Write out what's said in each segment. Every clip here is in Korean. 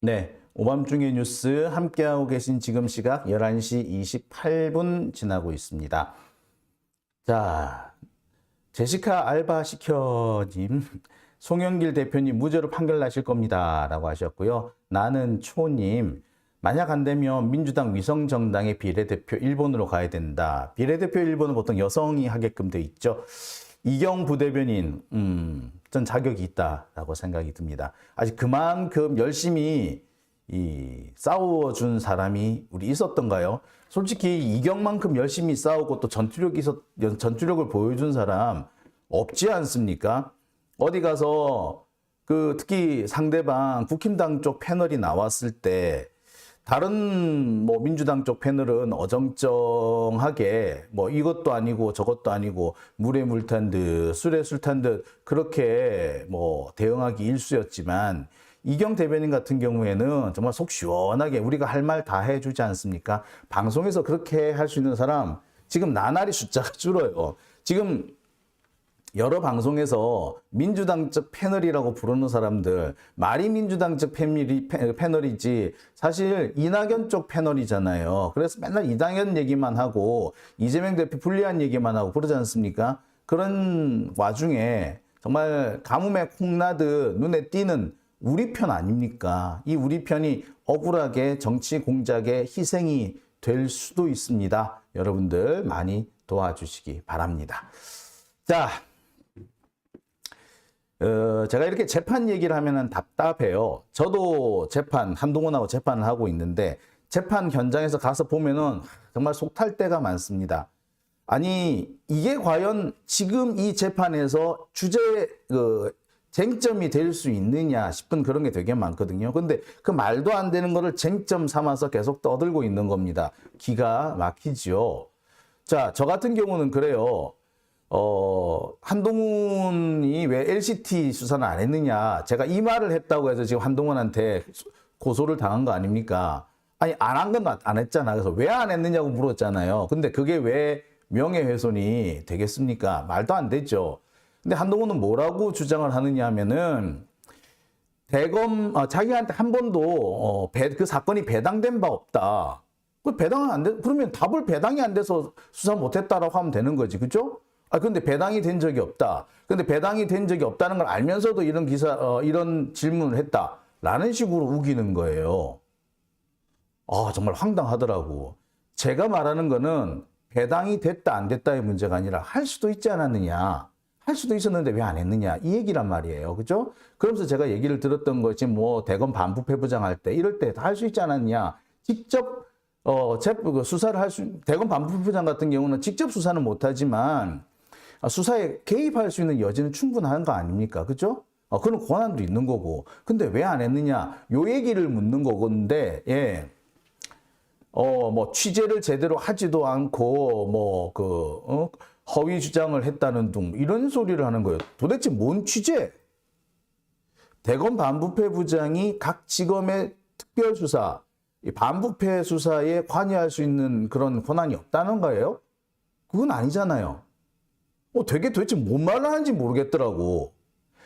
네, 오밤중의 뉴스 함께하고 계신 지금 시각 11시 28분 지나고 있습니다. 자, 제시카 알바 시켜님, 송영길 대표님 무죄로 판결 나실 겁니다. 라고 하셨고요. 나는 초님, 만약 안 되면 민주당 위성정당의 비례대표 1번으로 가야 된다. 비례대표 1번은 보통 여성이 하게끔 돼 있죠. 이경 부대변인, 전 자격이 있다라고 생각이 듭니다. 아직 그만큼 열심히 싸워준 사람이 우리 있었던가요? 솔직히 이경만큼 열심히 싸우고 또 전투력을 보여준 사람 없지 않습니까? 어디 가서 특히 상대방 국힘당 쪽 패널이 나왔을 때 다른 민주당 쪽 패널은 어정쩡하게 이것도 아니고 저것도 아니고 물에 물 탄 듯 술에 술 탄 듯 그렇게 대응하기 일쑤였지만 이경 대변인 같은 경우에는 정말 속 시원하게 우리가 할 말 다 해주지 않습니까? 방송에서 그렇게 할 수 있는 사람 지금 나날이 숫자가 줄어요. 지금 여러 방송에서 민주당 쪽 패널이라고 부르는 사람들 말이 민주당 쪽 패널이지 사실 이낙연 쪽 패널이잖아요. 그래서 맨날 이낙연 얘기만 하고 이재명 대표 불리한 얘기만 하고 그러지 않습니까? 그런 와중에 정말 가뭄에 콩나듯 눈에 띄는 우리 편 아닙니까? 이 우리 편이 억울하게 정치 공작의 희생이 될 수도 있습니다. 여러분들 많이 도와주시기 바랍니다. 자, 제가 이렇게 재판 얘기를 하면 답답해요. 저도 한동훈하고 재판을 하고 있는데 재판 현장에서 가서 보면은 정말 속 탈 때가 많습니다. 아니, 이게 과연 지금 이 재판에서 쟁점이 될 수 있느냐 싶은 그런 게 되게 많거든요. 근데 그 말도 안 되는 거를 쟁점 삼아서 계속 떠들고 있는 겁니다. 기가 막히죠. 자, 저 같은 경우는 그래요. 한동훈이 왜 LCT 수사는 안 했느냐. 제가 이 말을 했다고 해서 지금 한동훈한테 고소를 당한 거 아닙니까? 아니, 안 한 건 안 했잖아. 그래서 왜 안 했느냐고 물었잖아요. 근데 그게 왜 명예훼손이 되겠습니까? 말도 안 되죠. 근데 한동훈은 뭐라고 주장을 하느냐 하면은 대검, 자기한테 한 번도 그 사건이 배당된 바 없다. 그러면 답을 배당이 안 돼서 수사 못했다라고 하면 되는 거지. 그죠? 근데 배당이 된 적이 없다. 근데 배당이 된 적이 없다는 걸 알면서도 이런 질문을 했다라는 식으로 우기는 거예요. 정말 황당하더라고. 제가 말하는 거는 배당이 됐다 안 됐다의 문제가 아니라 할 수도 있지 않았느냐. 할 수도 있었는데 왜 안 했느냐. 이 얘기란 말이에요. 그죠? 그러면서 제가 얘기를 들었던 것이 대검 반부패부장 할 때 이럴 때 다 할 수 있지 않았냐. 직접 수사를 대검 반부패부장 같은 경우는 직접 수사는 못하지만 수사에 개입할 수 있는 여지는 충분한 거 아닙니까? 그죠? 그런 권한도 있는 거고. 근데 왜 안 했느냐? 요 얘기를 묻는 거건데, 예. 취재를 제대로 하지도 않고, 허위 주장을 했다는 등, 이런 소리를 하는 거예요. 도대체 뭔 취재? 대검 반부패 부장이 각 지검의 특별수사, 반부패 수사에 관여할 수 있는 그런 권한이 없다는 거예요? 그건 아니잖아요. 도대체 뭔 말을 하는지 모르겠더라고.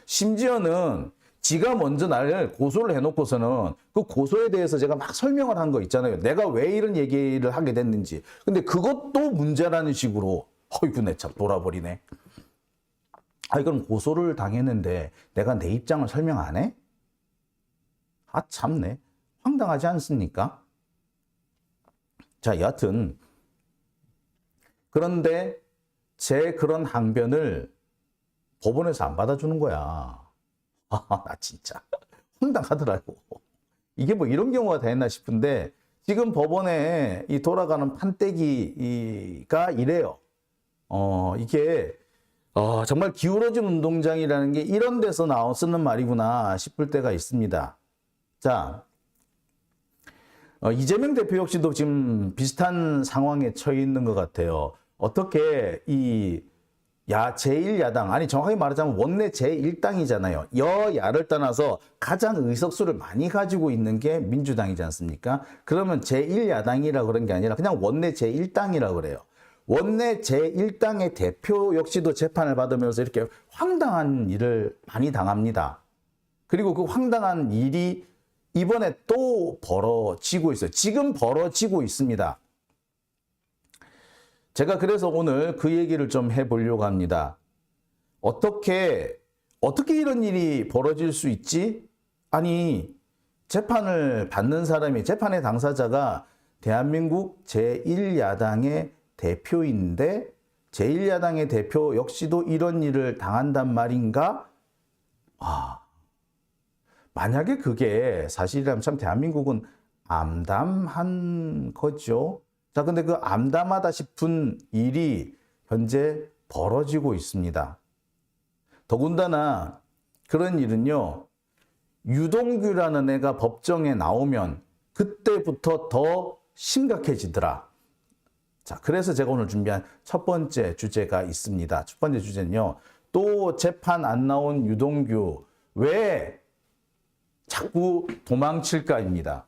심지어는 지가 먼저 나를 고소를 해놓고서는 그 고소에 대해서 제가 막 설명을 한 거 있잖아요. 내가 왜 이런 얘기를 하게 됐는지. 근데 그것도 문제라는 식으로. 어이구, 내 참 돌아버리네. 그럼 고소를 당했는데 내가 내 입장을 설명 안 해? 참네. 황당하지 않습니까? 자, 여하튼. 그런데 제 그런 항변을 법원에서 안 받아주는 거야. 나 진짜 황당하더라고. 이게 이런 경우가 다 있나 싶은데 지금 법원에 이 돌아가는 판때기가 이래요. 이게 정말 기울어진 운동장이라는 게 이런 데서 쓰는 말이구나 싶을 때가 있습니다. 자, 이재명 대표 역시도 지금 비슷한 상황에 처해 있는 것 같아요. 어떻게 제1야당, 아니 정확하게 말하자면 원내 제1당이잖아요. 여야를 떠나서 가장 의석수를 많이 가지고 있는 게 민주당이지 않습니까? 그러면 제1야당이라고 그런 게 아니라 그냥 원내 제1당이라고 그래요. 원내 제1당의 대표 역시도 재판을 받으면서 이렇게 황당한 일을 많이 당합니다. 그리고 그 황당한 일이 이번에 또 벌어지고 있어요. 지금 벌어지고 있습니다. 제가 그래서 오늘 그 얘기를 좀 해보려고 합니다. 어떻게 이런 일이 벌어질 수 있지? 아니, 재판을 받는 사람이, 재판의 당사자가 대한민국 제1야당의 대표인데 제1야당의 대표 역시도 이런 일을 당한단 말인가? 만약에 그게 사실이라면 참 대한민국은 암담한 거죠. 자, 근데 그 암담하다 싶은 일이 현재 벌어지고 있습니다. 더군다나 그런 일은요, 유동규라는 애가 법정에 나오면 그때부터 더 심각해지더라. 자, 그래서 제가 오늘 준비한 첫 번째 주제가 있습니다. 첫 번째 주제는요, 또 재판 안 나온 유동규, 왜 자꾸 도망칠까입니다.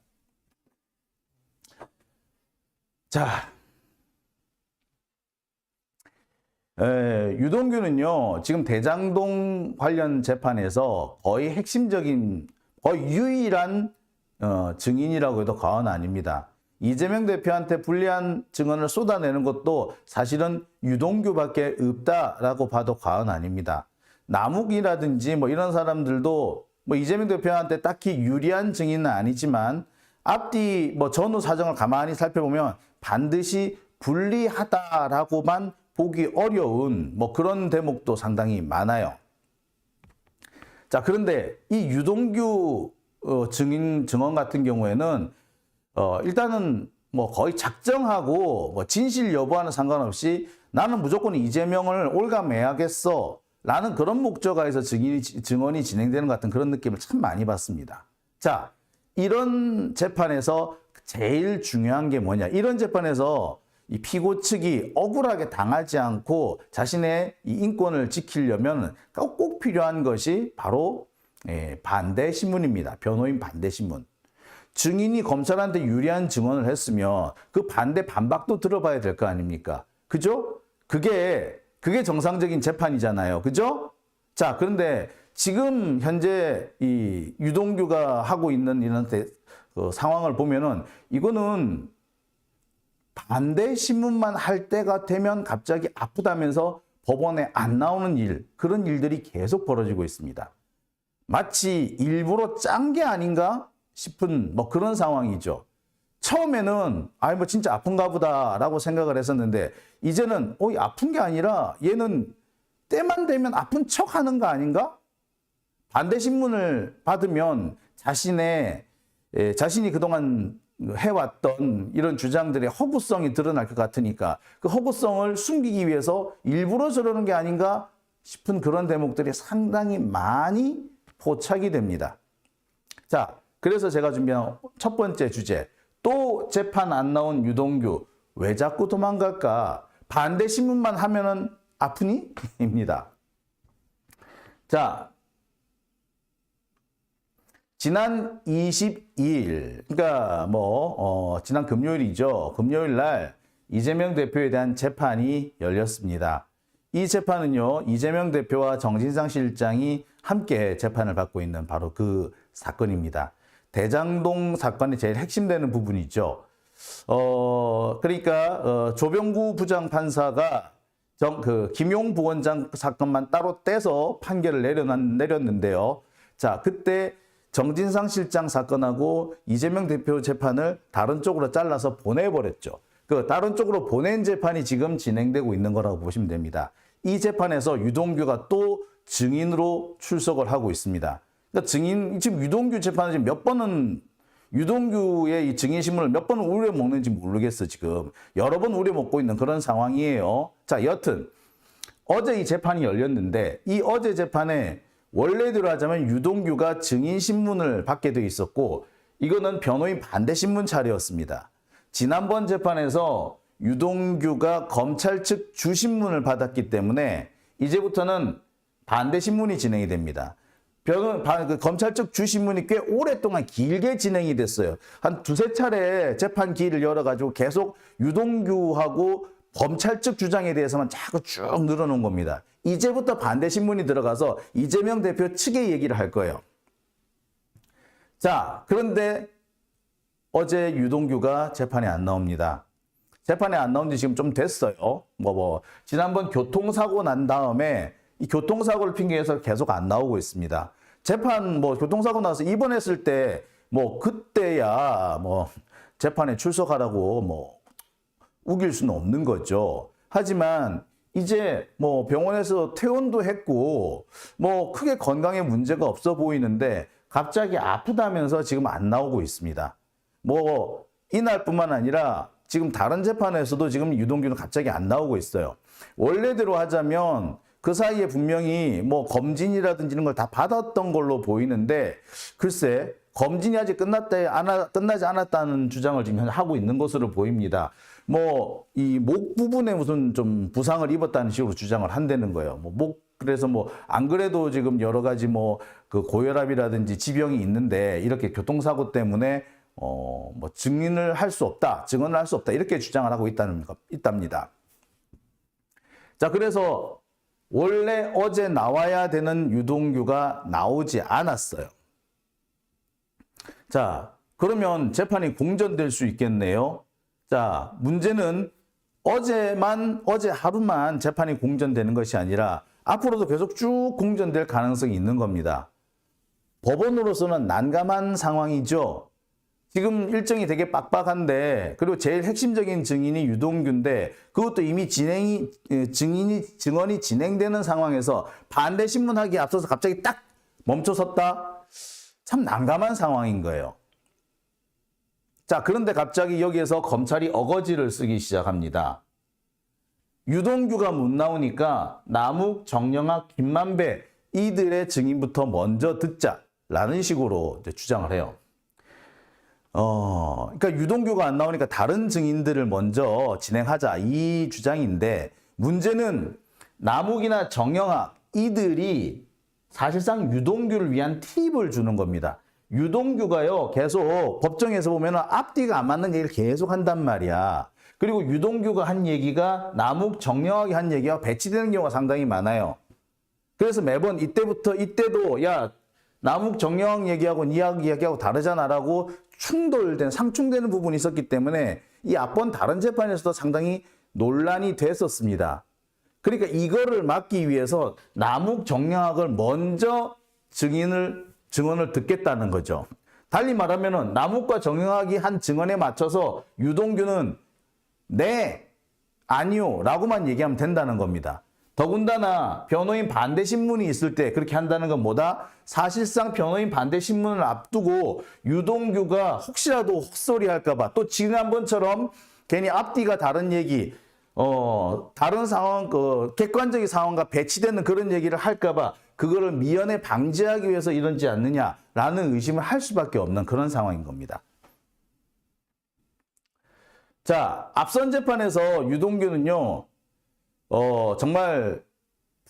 자, 유동규는요, 지금 대장동 관련 재판에서 거의 핵심적인, 거의 유일한 증인이라고 해도 과언 아닙니다. 이재명 대표한테 불리한 증언을 쏟아내는 것도 사실은 유동규밖에 없다라고 봐도 과언 아닙니다. 남욱이라든지 뭐 이런 사람들도 뭐 이재명 대표한테 딱히 유리한 증인은 아니지만 앞뒤 뭐 전후 사정을 가만히 살펴보면 반드시 불리하다라고만 보기 어려운 뭐 그런 대목도 상당히 많아요. 자, 그런데 이 유동규 증언 같은 경우에는 일단은 뭐 거의 작정하고 뭐 진실 여부와는 상관없이 나는 무조건 이재명을 올가매야겠어 라는 그런 목적에서 증언이 진행되는 것 같은 그런 느낌을 참 많이 받습니다. 자, 이런 재판에서 제일 중요한 게 뭐냐? 이런 재판에서 이 피고 측이 억울하게 당하지 않고 자신의 이 인권을 지키려면 꼭 필요한 것이 바로 반대 신문입니다. 변호인 반대 신문. 증인이 검찰한테 유리한 증언을 했으면 그 반박도 들어봐야 될 거 아닙니까? 그죠? 그게 정상적인 재판이잖아요. 그죠? 자, 그런데 지금 현재 이 유동규가 하고 있는 이런 상황을 보면은 이거는 반대 신문만 할 때가 되면 갑자기 아프다면서 법원에 안 나오는 일, 그런 일들이 계속 벌어지고 있습니다. 마치 일부러 짠 게 아닌가 싶은 뭐 그런 상황이죠. 처음에는 뭐 진짜 아픈가 보다라고 생각을 했었는데 이제는 아픈 게 아니라 얘는 때만 되면 아픈 척 하는 거 아닌가? 반대 신문을 받으면 자신이 그동안 해왔던 이런 주장들의 허구성이 드러날 것 같으니까 그 허구성을 숨기기 위해서 일부러 저러는 게 아닌가 싶은 그런 대목들이 상당히 많이 포착이 됩니다. 자, 그래서 제가 준비한 첫 번째 주제, 또 재판 안 나온 유동규, 왜 자꾸 도망갈까? 반대 신문만 하면은 아프니? 입니다. 자, 지난 22일, 그러니까 지난 금요일이죠. 금요일 날 이재명 대표에 대한 재판이 열렸습니다. 이 재판은요, 이재명 대표와 정진상 실장이 함께 재판을 받고 있는 바로 그 사건입니다. 대장동 사건이 제일 핵심되는 부분이죠. 그러니까 조병구 부장판사가 김용 부원장 사건만 따로 떼서 판결을 내렸는데요. 자, 그때 정진상 실장 사건하고 이재명 대표 재판을 다른 쪽으로 잘라서 보내버렸죠. 그 다른 쪽으로 보낸 재판이 지금 진행되고 있는 거라고 보시면 됩니다. 이 재판에서 유동규가 또 증인으로 출석을 하고 있습니다. 그러니까 지금 유동규 재판을 지금 몇 번은 유동규의 이 증인 신문을 몇 번을 우려먹는지 모르겠어. 지금 여러 번 우려먹고 있는 그런 상황이에요. 자, 여튼 어제 이 재판이 열렸는데 이 어제 재판에 원래대로 하자면 유동규가 증인 신문을 받게 돼 있었고 이거는 변호인 반대 신문 차례였습니다. 지난번 재판에서 유동규가 검찰 측 주신문을 받았기 때문에 이제부터는 반대 신문이 진행이 됩니다. 검찰 측 주신문이 꽤 오랫동안 길게 진행이 됐어요. 한 두세 차례 재판 기일을 열어가지고 계속 유동규하고 검찰 측 주장에 대해서만 자꾸 쭉 늘어놓은 겁니다. 이제부터 반대 신문이 들어가서 이재명 대표 측의 얘기를 할 거예요. 자, 그런데 어제 유동규가 재판에 안 나옵니다. 재판에 안 나온 지 지금 좀 됐어요. 지난번 교통사고 난 다음에 이 교통사고를 핑계해서 계속 안 나오고 있습니다. 재판 교통사고 나서 입원했을 때 그때야 재판에 출석하라고 우길 수는 없는 거죠. 하지만 이제 병원에서 퇴원도 했고 크게 건강에 문제가 없어 보이는데 갑자기 아프다면서 지금 안 나오고 있습니다. 이날뿐만 아니라 지금 다른 재판에서도 지금 유동규는 갑자기 안 나오고 있어요. 원래대로 하자면 그 사이에 분명히 검진이라든지 이런 걸 다 받았던 걸로 보이는데 글쎄 검진이 아직 끝나지 않았다는 주장을 지금 하고 있는 것으로 보입니다. 이 목 부분에 무슨 좀 부상을 입었다는 식으로 주장을 한다는 거예요. 그래서 안 그래도 지금 여러 가지 그 고혈압이라든지 지병이 있는데 이렇게 교통사고 때문에 증언을 할 수 없다 이렇게 주장을 하고 있답니다. 자, 그래서 원래 어제 나와야 되는 유동규가 나오지 않았어요. 자, 그러면 재판이 공전될 수 있겠네요. 자, 문제는 어제 하루만 재판이 공전되는 것이 아니라 앞으로도 계속 쭉 공전될 가능성이 있는 겁니다. 법원으로서는 난감한 상황이죠. 지금 일정이 되게 빡빡한데 그리고 제일 핵심적인 증인이 유동규인데 그것도 이미 증언이 진행되는 상황에서 반대 신문하기에 앞서서 갑자기 딱 멈춰섰다? 참 난감한 상황인 거예요. 자, 그런데 갑자기 여기에서 검찰이 어거지를 쓰기 시작합니다. 유동규가 못 나오니까 남욱, 정영학, 김만배 이들의 증인부터 먼저 듣자라는 식으로 이제 주장을 해요. 그러니까 유동규가 안 나오니까 다른 증인들을 먼저 진행하자 이 주장인데 문제는 남욱이나 정영학 이들이 사실상 유동규를 위한 팁을 주는 겁니다. 유동규가요 계속 법정에서 보면은 앞뒤가 안 맞는 얘기를 계속 한단 말이야. 그리고 유동규가 한 얘기가 남욱, 정영학이 한 얘기와 배치되는 경우가 상당히 많아요. 그래서 매번 이때도 야 남욱, 정영학 얘기하고 네 이야기하고 다르잖아라고 상충되는 부분이 있었기 때문에 이 앞번 다른 재판에서도 상당히 논란이 됐었습니다. 그러니까 이거를 막기 위해서 남욱, 정영학을 먼저 증언을 듣겠다는 거죠. 달리 말하면은 남욱과 정영학이 한 증언에 맞춰서 유동규는 네, 아니요 라고만 얘기하면 된다는 겁니다. 더군다나 변호인 반대 신문이 있을 때 그렇게 한다는 건 뭐다? 사실상 변호인 반대 신문을 앞두고 유동규가 혹시라도 헛소리 할까봐 또 지난번처럼 괜히 앞뒤가 다른 얘기 다른 상황, 객관적인 상황과 배치되는 그런 얘기를 할까봐 그거를 미연에 방지하기 위해서 이러지 않느냐라는 의심을 할 수밖에 없는 그런 상황인 겁니다. 자, 앞선 재판에서 유동규는요, 정말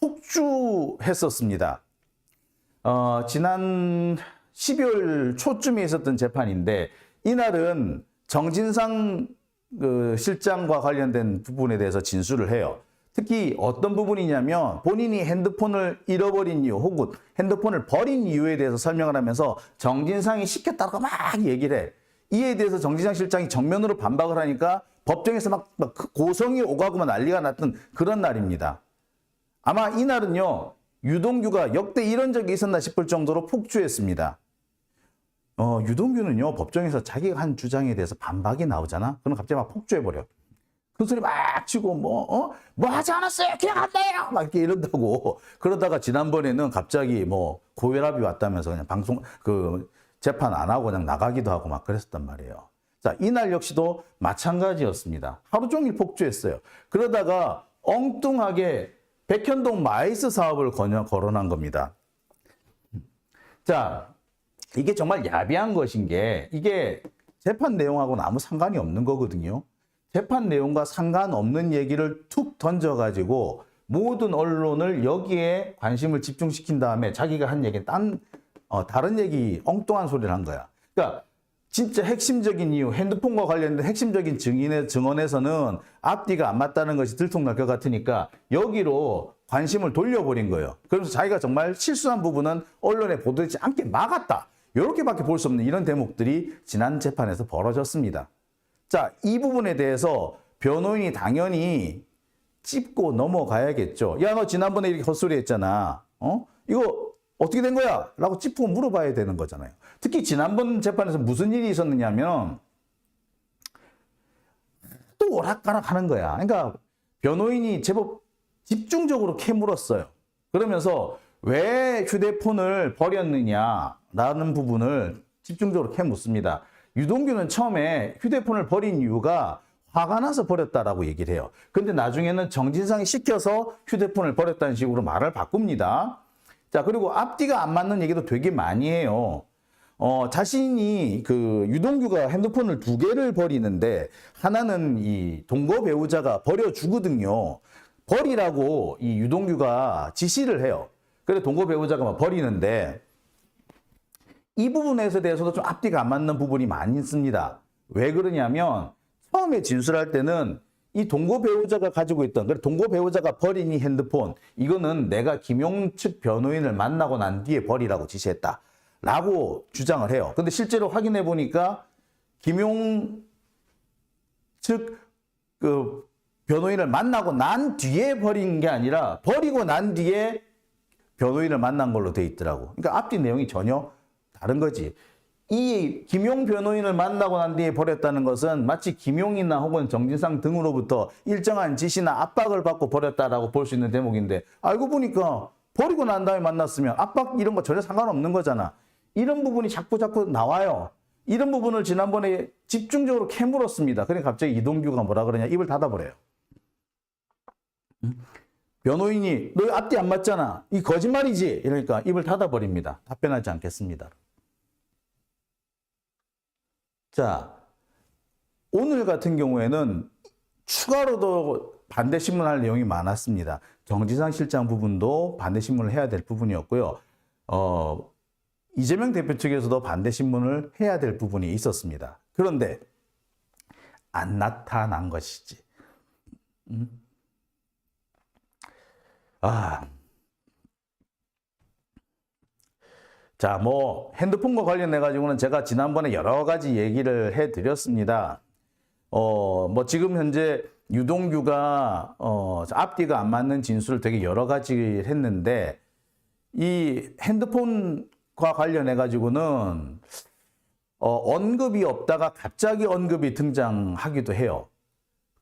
폭주했었습니다. 지난 12월 초쯤에 있었던 재판인데, 이날은 정진상 실장과 관련된 부분에 대해서 진술을 해요. 특히 어떤 부분이냐면 본인이 핸드폰을 잃어버린 이유 혹은 핸드폰을 버린 이유에 대해서 설명을 하면서 정진상이 시켰다고 막 얘기를 해. 이에 대해서 정진상 실장이 정면으로 반박을 하니까 법정에서 막 고성이 오가고 난리가 났던 그런 날입니다. 아마 이날은요, 유동규가 역대 이런 적이 있었나 싶을 정도로 폭주했습니다. 유동규는요, 법정에서 자기가 한 주장에 대해서 반박이 나오잖아? 그럼 갑자기 막 폭주해버려. 그 소리 막 치고, 뭐 하지 않았어요? 기억 안 나요? 막 이렇게 이런다고. 그러다가 지난번에는 갑자기 고혈압이 왔다면서 그냥 재판 안 하고 그냥 나가기도 하고 막 그랬었단 말이에요. 자, 이날 역시도 마찬가지였습니다. 하루 종일 폭주했어요. 그러다가 엉뚱하게 백현동 마이스 사업을 거론한 겁니다. 자, 이게 정말 야비한 것인 게 이게 재판 내용하고는 아무 상관이 없는 거거든요. 재판 내용과 상관없는 얘기를 툭 던져가지고 모든 언론을 여기에 관심을 집중시킨 다음에 자기가 한 얘기는 다른 얘기 엉뚱한 소리를 한 거야. 그러니까 진짜 핵심적인 이유, 핸드폰과 관련된 핵심적인 증언에서는 앞뒤가 안 맞다는 것이 들통날 것 같으니까 여기로 관심을 돌려버린 거예요. 그러면서 자기가 정말 실수한 부분은 언론에 보도되지 않게 막았다. 이렇게밖에 볼 수 없는 이런 대목들이 지난 재판에서 벌어졌습니다. 자, 이 부분에 대해서 변호인이 당연히 짚고 넘어가야겠죠. 야, 너 지난번에 이렇게 헛소리 했잖아. 이거 어떻게 된 거야? 라고 짚고 물어봐야 되는 거잖아요. 특히 지난번 재판에서 무슨 일이 있었느냐면 또 오락가락 하는 거야. 그러니까 변호인이 제법 집중적으로 캐물었어요. 그러면서 왜 휴대폰을 버렸느냐라는 부분을 집중적으로 캐묻습니다. 유동규는 처음에 휴대폰을 버린 이유가 화가 나서 버렸다라고 얘기를 해요. 근데 나중에는 정진상이 시켜서 휴대폰을 버렸다는 식으로 말을 바꿉니다. 자, 그리고 앞뒤가 안 맞는 얘기도 되게 많이 해요. 자신이 유동규가 핸드폰을 2개를 버리는데 하나는 이 동거 배우자가 버려주거든요. 버리라고 이 유동규가 지시를 해요. 그래 동거 배우자가 막 버리는데 이 부분에 대해서도 좀 앞뒤가 안 맞는 부분이 많이 있습니다. 왜 그러냐면 처음에 진술할 때는 이 동거 배우자가 가지고 있던, 그래 동거 배우자가 버린 이 핸드폰, 이거는 내가 김용 측 변호인을 만나고 난 뒤에 버리라고 지시했다 라고 주장을 해요. 근데 실제로 확인해 보니까 김용 측 변호인을 만나고 난 뒤에 버린 게 아니라 버리고 난 뒤에 변호인을 만난 걸로 돼 있더라고. 그러니까 앞뒤 내용이 전혀 다른 거지. 이 김용 변호인을 만나고 난 뒤에 버렸다는 것은 마치 김용이나 혹은 정진상 등으로부터 일정한 지시나 압박을 받고 버렸다라고 볼 수 있는 대목인데 알고 보니까 버리고 난 다음에 만났으면 압박 이런 거 전혀 상관없는 거잖아. 이런 부분이 자꾸 나와요. 이런 부분을 지난번에 집중적으로 캐물었습니다. 그러니까 갑자기 이동규가 뭐라 그러냐, 입을 닫아버려요. 변호인이 너 앞뒤 안 맞잖아, 이 거짓말이지, 이러니까 입을 닫아버립니다. 답변하지 않겠습니다. 자, 오늘 같은 경우에는 추가로도 반대 신문할 내용이 많았습니다. 정진상 실장 부분도 반대 신문을 해야 될 부분이었고요. 이재명 대표 측에서도 반대 신문을 해야 될 부분이 있었습니다. 그런데 안 나타난 것이지. 자, 핸드폰과 관련해 가지고는 제가 지난번에 여러 가지 얘기를 해 드렸습니다. 지금 현재 유동규가 앞뒤가 안 맞는 진술을 되게 여러 가지 했는데 이 핸드폰과 관련해 가지고는 언급이 없다가 갑자기 언급이 등장하기도 해요.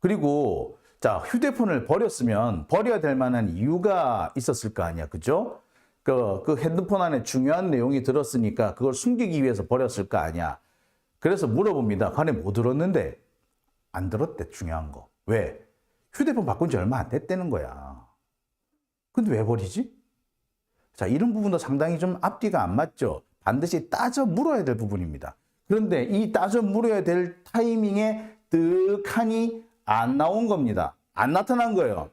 그리고 자, 휴대폰을 버렸으면 버려야 될 만한 이유가 있었을 거 아니야, 그죠? 그 핸드폰 안에 중요한 내용이 들었으니까 그걸 숨기기 위해서 버렸을 거 아니야. 그래서 물어봅니다. 관에 뭐 들었는데? 안 들었대, 중요한 거. 왜? 휴대폰 바꾼 지 얼마 안 됐다는 거야. 근데 왜 버리지? 자, 이런 부분도 상당히 좀 앞뒤가 안 맞죠. 반드시 따져 물어야 될 부분입니다. 그런데 이 따져 물어야 될 타이밍에 득하니 안 나온 겁니다. 안 나타난 거예요.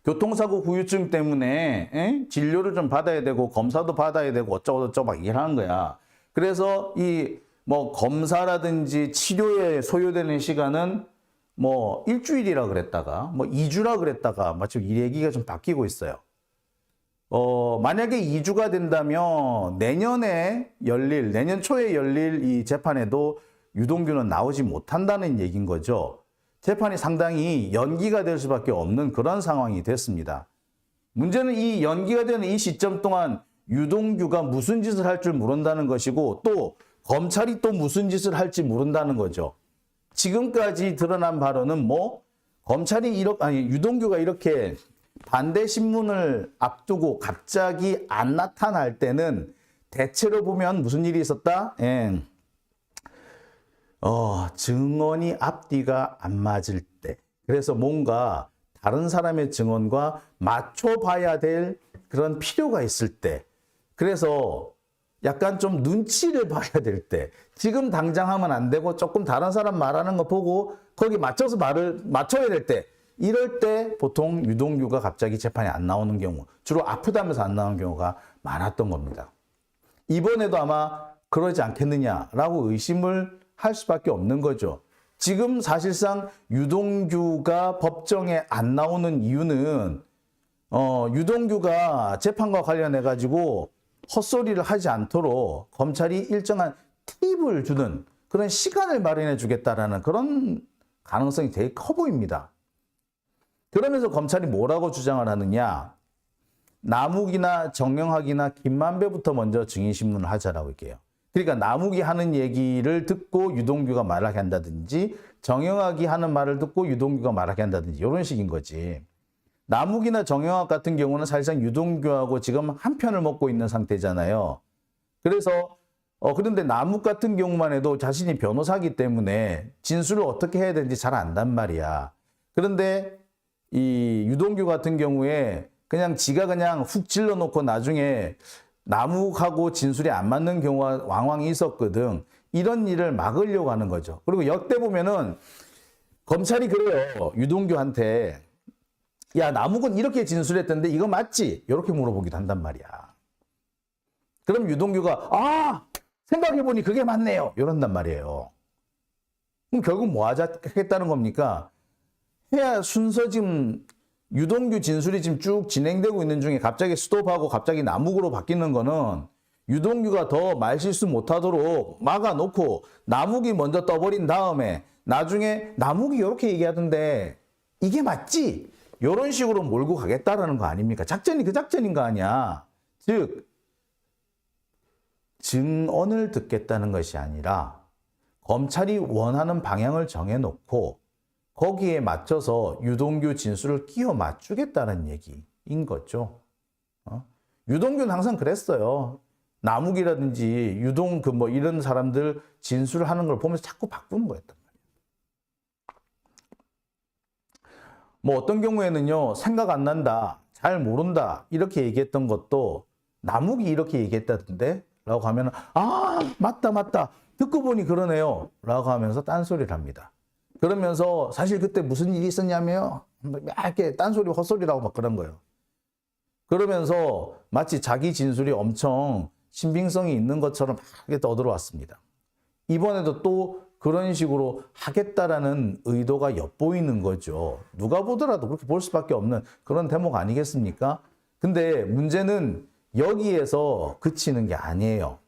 교통사고 후유증 때문에 진료를 좀 받아야 되고 검사도 받아야 되고 어쩌고저쩌고 막 얘기를 하는 거야. 그래서 이 검사라든지 치료에 소요되는 시간은 일주일이라 그랬다가 2주라 그랬다가 마치 이 얘기가 좀 바뀌고 있어요. 만약에 2주가 된다면 내년 초에 열릴 이 재판에도 유동규는 나오지 못한다는 얘기인 거죠. 재판이 상당히 연기가 될 수밖에 없는 그런 상황이 됐습니다. 문제는 이 연기가 되는 이 시점 동안 유동규가 무슨 짓을 할 줄 모른다는 것이고 또 검찰이 또 무슨 짓을 할지 모른다는 거죠. 지금까지 드러난 바로는 유동규가 이렇게 반대 신문을 앞두고 갑자기 안 나타날 때는 대체로 보면 무슨 일이 있었다? 증언이 앞뒤가 안 맞을 때, 그래서 뭔가 다른 사람의 증언과 맞춰봐야 될 그런 필요가 있을 때, 그래서 약간 좀 눈치를 봐야 될 때, 지금 당장 하면 안 되고 조금 다른 사람 말하는 거 보고 거기 맞춰서 말을 맞춰야 될 때, 이럴 때 보통 유동규가 갑자기 재판에 안 나오는 경우, 주로 아프다면서 안 나오는 경우가 많았던 겁니다. 이번에도 아마 그러지 않겠느냐라고 의심을 할 수밖에 없는 거죠. 지금 사실상 유동규가 법정에 안 나오는 이유는 유동규가 재판과 관련해 가지고 헛소리를 하지 않도록 검찰이 일정한 팁을 주는 그런 시간을 마련해 주겠다라는 그런 가능성이 되게 커 보입니다. 그러면서 검찰이 뭐라고 주장을 하느냐. 남욱이나 정영학이나 김만배부터 먼저 증인신문을 하자라고 할게요. 그러니까 남욱이 하는 얘기를 듣고 유동규가 말하게 한다든지 정영학이 하는 말을 듣고 유동규가 말하게 한다든지 이런 식인 거지. 남욱이나 정영학 같은 경우는 사실상 유동규하고 지금 한 편을 먹고 있는 상태잖아요. 그래서 그런데 남욱 같은 경우만 해도 자신이 변호사이기 때문에 진술을 어떻게 해야 되는지 잘 안단 말이야. 그런데 이 유동규 같은 경우에 그냥 지가 그냥 훅 찔러놓고 나중에 남욱하고 진술이 안 맞는 경우가 왕왕 있었거든. 이런 일을 막으려고 하는 거죠. 그리고 역대 보면은 검찰이 그래요. 유동규한테 야, 남욱은 이렇게 진술했던데 이거 맞지? 이렇게 물어보기도 한단 말이야. 그럼 유동규가 생각해보니 그게 맞네요. 이런단 말이에요. 그럼 결국 뭐 하겠다는 겁니까? 해야 순서 지금 유동규 진술이 지금 쭉 진행되고 있는 중에 갑자기 스톱하고 갑자기 남욱으로 바뀌는 거는 유동규가 더 말실수 못하도록 막아놓고 남욱이 먼저 떠버린 다음에 나중에 남욱이 이렇게 얘기하던데 이게 맞지? 이런 식으로 몰고 가겠다라는 거 아닙니까? 작전이 그 작전인 거 아니야. 즉 증언을 듣겠다는 것이 아니라 검찰이 원하는 방향을 정해놓고 거기에 맞춰서 유동규 진술을 끼워 맞추겠다는 얘기인 거죠. 유동규는 항상 그랬어요. 남욱이라든지 유동 이런 사람들 진술을 하는 걸 보면서 자꾸 바꾸는 거였단 말이에요. 어떤 경우에는요, 생각 안 난다, 잘 모른다 이렇게 얘기했던 것도 남욱이 이렇게 얘기했다던데 라고 하면 맞다 듣고 보니 그러네요 라고 하면서 딴소리를 합니다. 그러면서 사실 그때 무슨 일이 있었냐면요. 이렇게 딴소리 헛소리라고 막 그런 거예요. 그러면서 마치 자기 진술이 엄청 신빙성이 있는 것처럼 막 떠들어왔습니다. 이번에도 또 그런 식으로 하겠다라는 의도가 엿보이는 거죠. 누가 보더라도 그렇게 볼 수밖에 없는 그런 대목 아니겠습니까? 근데 문제는 여기에서 그치는 게 아니에요.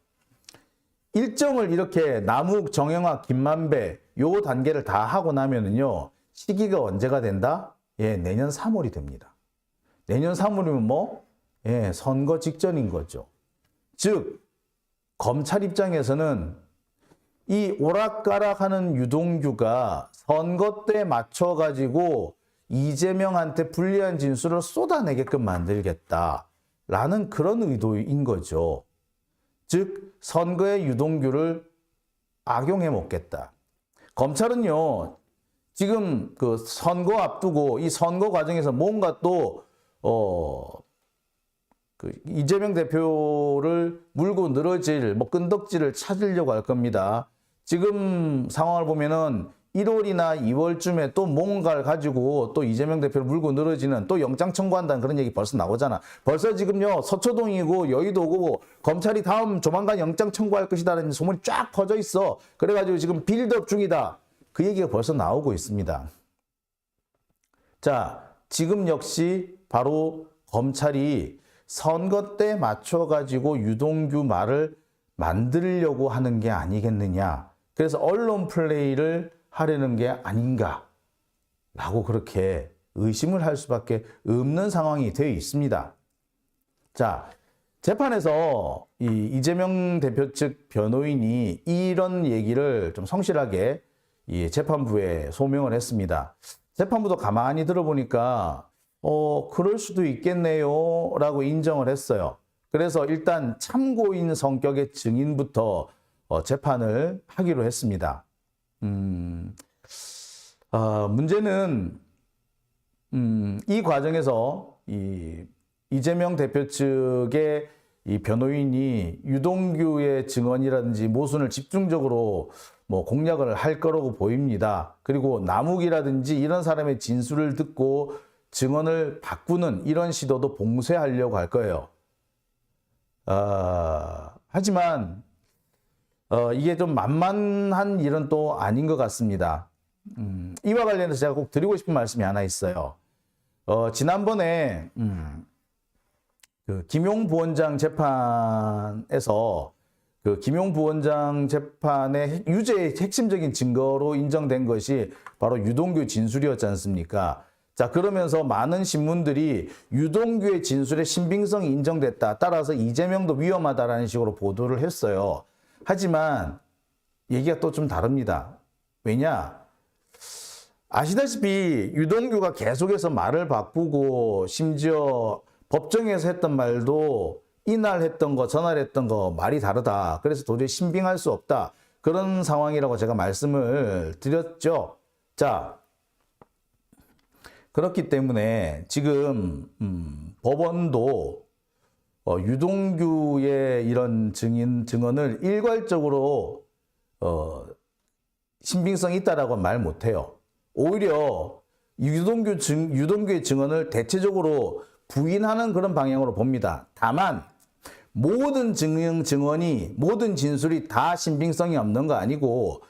일정을 이렇게 남욱, 정영학, 김만배 요 단계를 다 하고 나면은요. 시기가 언제가 된다? 내년 3월이 됩니다. 내년 3월이면 뭐? 선거 직전인 거죠. 즉 검찰 입장에서는 이 오락가락하는 유동규가 선거 때 맞춰가지고 이재명한테 불리한 진술을 쏟아내게끔 만들겠다라는 그런 의도인 거죠. 즉 선거에 유동규를 악용해 먹겠다. 검찰은요, 지금 그 선거 앞두고 이 선거 과정에서 뭔가 또 이재명 대표를 물고 늘어질 끈덕지를 찾으려고 할 겁니다. 지금 상황을 보면은 1월이나 2월쯤에 또 뭔가를 가지고 또 이재명 대표를 물고 늘어지는 또 영장 청구한다는 그런 얘기 벌써 나오잖아. 벌써 지금요 서초동이고 여의도고 검찰이 다음 조만간 영장 청구할 것이다라는 소문이 쫙 퍼져 있어. 그래가지고 지금 빌드업 중이다. 그 얘기가 벌써 나오고 있습니다. 자, 지금 역시 바로 검찰이 선거 때 맞춰가지고 유동규 말을 만들려고 하는 게 아니겠느냐. 그래서 언론 플레이를 하려는 게 아닌가라고 그렇게 의심을 할 수밖에 없는 상황이 되어 있습니다. 자, 재판에서 이재명 대표 측 변호인이 이런 얘기를 좀 성실하게 이 재판부에 소명을 했습니다. 재판부도 가만히 들어보니까 그럴 수도 있겠네요 라고 인정을 했어요. 그래서 일단 참고인 성격의 증인부터 재판을 하기로 했습니다. 문제는 이 과정에서 이재명 대표 측의 이 변호인이 유동규의 증언이라든지 모순을 집중적으로 공략을 할 거라고 보입니다. 그리고 남욱이라든지 이런 사람의 진술을 듣고 증언을 바꾸는 이런 시도도 봉쇄하려고 할 거예요. 하지만 이게 좀 만만한 일은 또 아닌 것 같습니다. 이와 관련해서 제가 꼭 드리고 싶은 말씀이 하나 있어요. 지난번에 그 김용 부원장 재판에서 그 김용 부원장 재판의 유죄의 핵심적인 증거로 인정된 것이 바로 유동규 진술이었지 않습니까? 자, 그러면서 많은 신문들이 유동규의 진술의 신빙성이 인정됐다. 따라서 이재명도 위험하다라는 식으로 보도를 했어요. 하지만 얘기가 또 좀 다릅니다. 왜냐? 아시다시피 유동규가 계속해서 말을 바꾸고 심지어 법정에서 했던 말도 이날 했던 거, 전날 했던 거 말이 다르다. 그래서 도저히 신빙할 수 없다. 그런 상황이라고 제가 말씀을 드렸죠. 자, 그렇기 때문에 지금 법원도 유동규의 이런 증언을 일괄적으로 신빙성이 있다라고 말 못해요. 오히려 유동규의 증언을 대체적으로 부인하는 그런 방향으로 봅니다. 다만 모든 증언이 모든 진술이 다 신빙성이 없는 거 아니고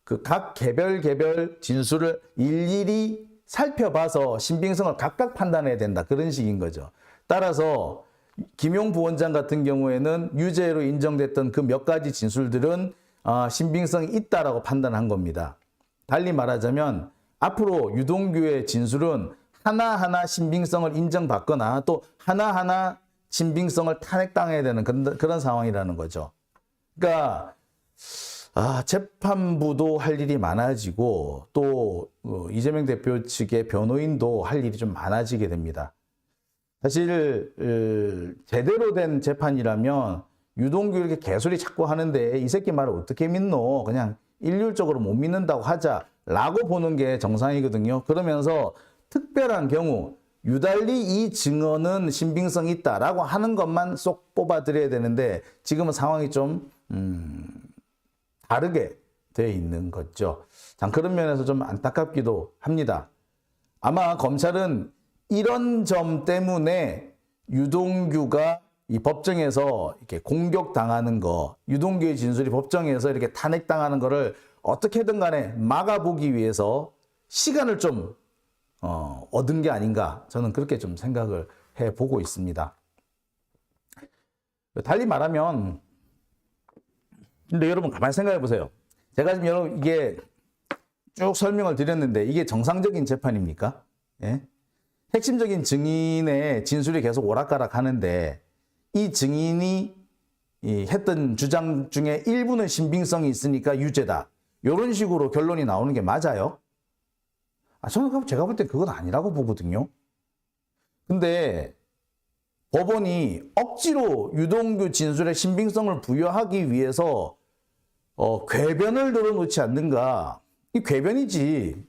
그 각 개별 진술을 일일이 살펴봐서 신빙성을 각각 판단해야 된다. 그런 식인 거죠. 따라서 김용 부원장 같은 경우에는 유죄로 인정됐던 그 몇 가지 진술들은 신빙성이 있다라고 판단한 겁니다. 달리 말하자면 앞으로 유동규의 진술은 하나하나 신빙성을 인정받거나 또 하나하나 신빙성을 탄핵당해야 되는 그런 상황이라는 거죠. 그러니까 재판부도 할 일이 많아지고 또 이재명 대표 측의 변호인도 할 일이 좀 많아지게 됩니다. 사실 제대로 된 재판이라면 유동규 이렇게 개소리 자꾸 하는데 이 새끼 말을 어떻게 믿노? 그냥 일률적으로 못 믿는다고 하자라고 보는 게 정상이거든요. 그러면서 특별한 경우 유달리 이 증언은 신빙성이 있다라고 하는 것만 쏙 뽑아드려야 되는데 지금은 상황이 좀 다르게 되어 있는 거죠. 참 그런 면에서 좀 안타깝기도 합니다. 아마 검찰은 이런 점 때문에 유동규가 이 법정에서 이렇게 공격당하는 거, 유동규의 진술이 법정에서 이렇게 탄핵당하는 거를 어떻게든 간에 막아보기 위해서 시간을 좀 얻은 게 아닌가 저는 그렇게 좀 생각을 해보고 있습니다. 달리 말하면 근데 여러분 가만히 생각해 보세요. 제가 지금 여러분 이게 쭉 설명을 드렸는데 이게 정상적인 재판입니까? 예? 핵심적인 증인의 진술이 계속 오락가락 하는데 이 증인이 했던 주장 중에 일부는 신빙성이 있으니까 유죄다. 이런 식으로 결론이 나오는 게 맞아요? 저는 제가 볼 때 그건 아니라고 보거든요. 근데 법원이 억지로 유동규 진술의 신빙성을 부여하기 위해서 궤변을 늘어놓지 않는가? 이 궤변이지.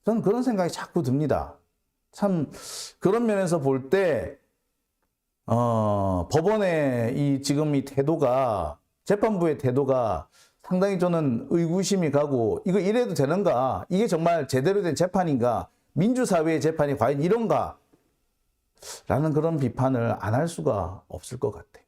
저는 그런 생각이 자꾸 듭니다. 참 그런 면에서 볼 때 법원의 지금 이 태도가 재판부의 태도가 상당히 저는 의구심이 가고 이거 이래도 되는가? 이게 정말 제대로 된 재판인가? 민주사회의 재판이 과연 이런가? 라는 그런 비판을 안 할 수가 없을 것 같아요.